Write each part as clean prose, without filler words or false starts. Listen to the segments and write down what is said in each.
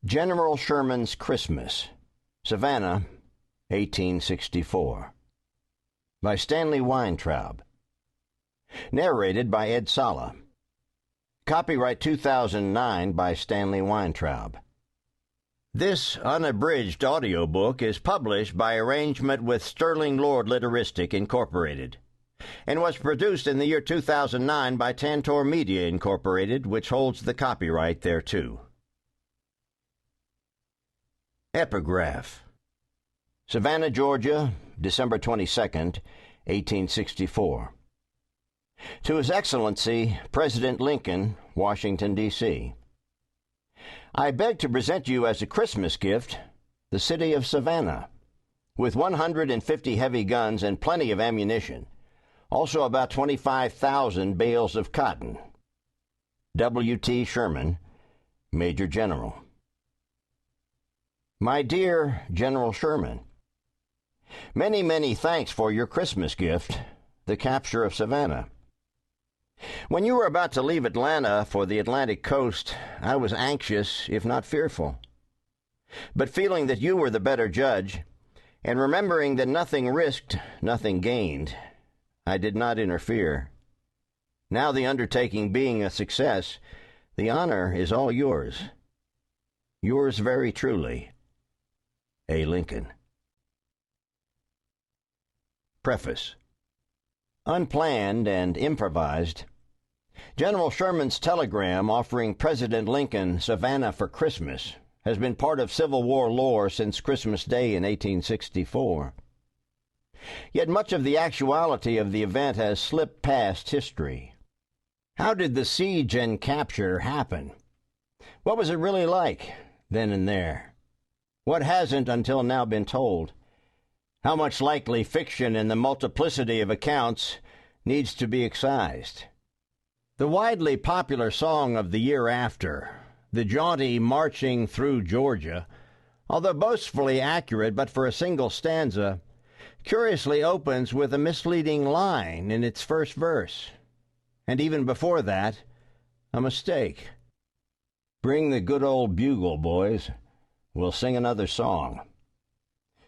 General Sherman's Christmas, Savannah, 1864. By Stanley Weintraub. Narrated by Ed Sala. Copyright 2009 by Stanley Weintraub. This unabridged audiobook is published by arrangement with Sterling Lord Literaristic, Incorporated, and was produced in the year 2009 by Tantor Media, Incorporated, which holds the copyright thereto. Epigraph. Savannah, Georgia, December 22nd, 1864. To His Excellency, President Lincoln, Washington, D.C. I beg to present you as a Christmas gift the city of Savannah, with 150 heavy guns and plenty of ammunition, also about 25,000 bales of cotton. W.T. Sherman, Major General. My dear General Sherman, many, many thanks for your Christmas gift, the capture of Savannah. When you were about to leave Atlanta for the Atlantic coast, I was anxious, if not fearful. But feeling that you were the better judge, and remembering that nothing risked, nothing gained, I did not interfere. Now the undertaking being a success, the honor is all yours. Yours very truly, A. Lincoln. Preface. Unplanned and improvised, General Sherman's telegram offering President Lincoln Savannah for Christmas has been part of Civil War lore since Christmas Day in 1864. Yet much of the actuality of the event has slipped past history. How did the siege and capture happen? What was it really like, then and there? What hasn't until now been told? How much likely fiction in the multiplicity of accounts needs to be excised? The widely popular song of the year after, the jaunty Marching Through Georgia, although boastfully accurate but for a single stanza, curiously opens with a misleading line in its first verse, and even before that, a mistake. Bring the good old bugle, boys. We'll sing another song.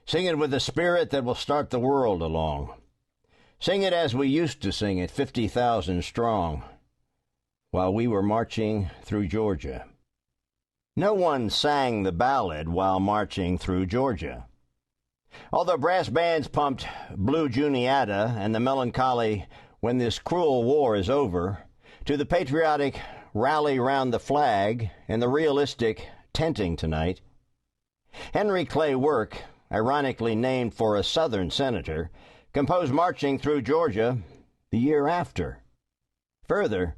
Sing it with a spirit that will start the world along. Sing it as we used to sing it, 50,000 strong, while we were marching through Georgia. No one sang the ballad while marching through Georgia. Although brass bands pumped Blue Juniata and the melancholy When This Cruel War Is Over, to the patriotic Rally Round the Flag and the realistic Tenting Tonight, Henry Clay Work, ironically named for a Southern senator, composed Marching Through Georgia the year after. Further,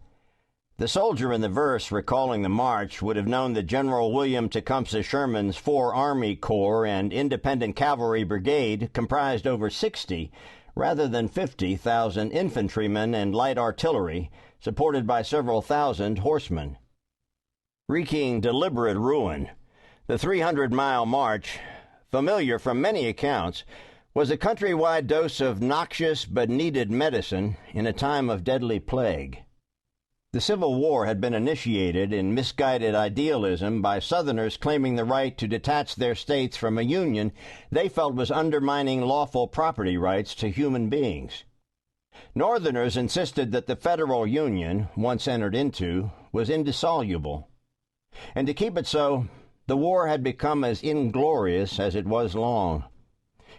the soldier in the verse recalling the march would have known that General William Tecumseh Sherman's 4 Army Corps and Independent Cavalry Brigade comprised over 60, rather than 50,000 infantrymen and light artillery, supported by several thousand horsemen. Wreaking deliberate ruin, the 300-mile march, familiar from many accounts, was a countrywide dose of noxious but needed medicine in a time of deadly plague. The Civil War had been initiated in misguided idealism by Southerners claiming the right to detach their states from a union they felt was undermining lawful property rights to human beings. Northerners insisted that the federal union, once entered into, was indissoluble. And to keep it so, the war had become as inglorious as it was long.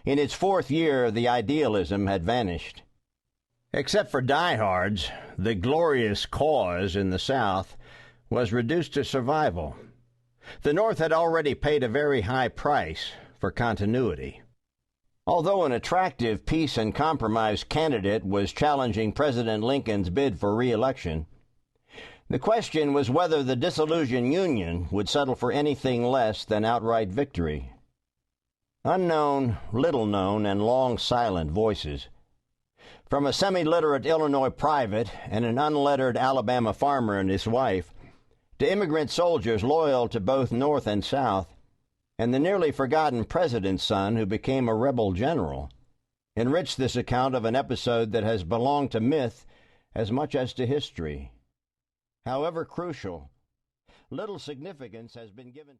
In its 4th year, the idealism had vanished. Except for diehards, the glorious cause in the South was reduced to survival. The North had already paid a very high price for continuity. Although an attractive peace and compromise candidate was challenging President Lincoln's bid for re-election, the question was whether the disillusioned Union would settle for anything less than outright victory. Unknown, little-known, and long-silent voices, from a semi-literate Illinois private and an unlettered Alabama farmer and his wife, to immigrant soldiers loyal to both North and South, and the nearly forgotten president's son who became a rebel general, enriched this account of an episode that has belonged to myth as much as to history. However crucial, little significance has been given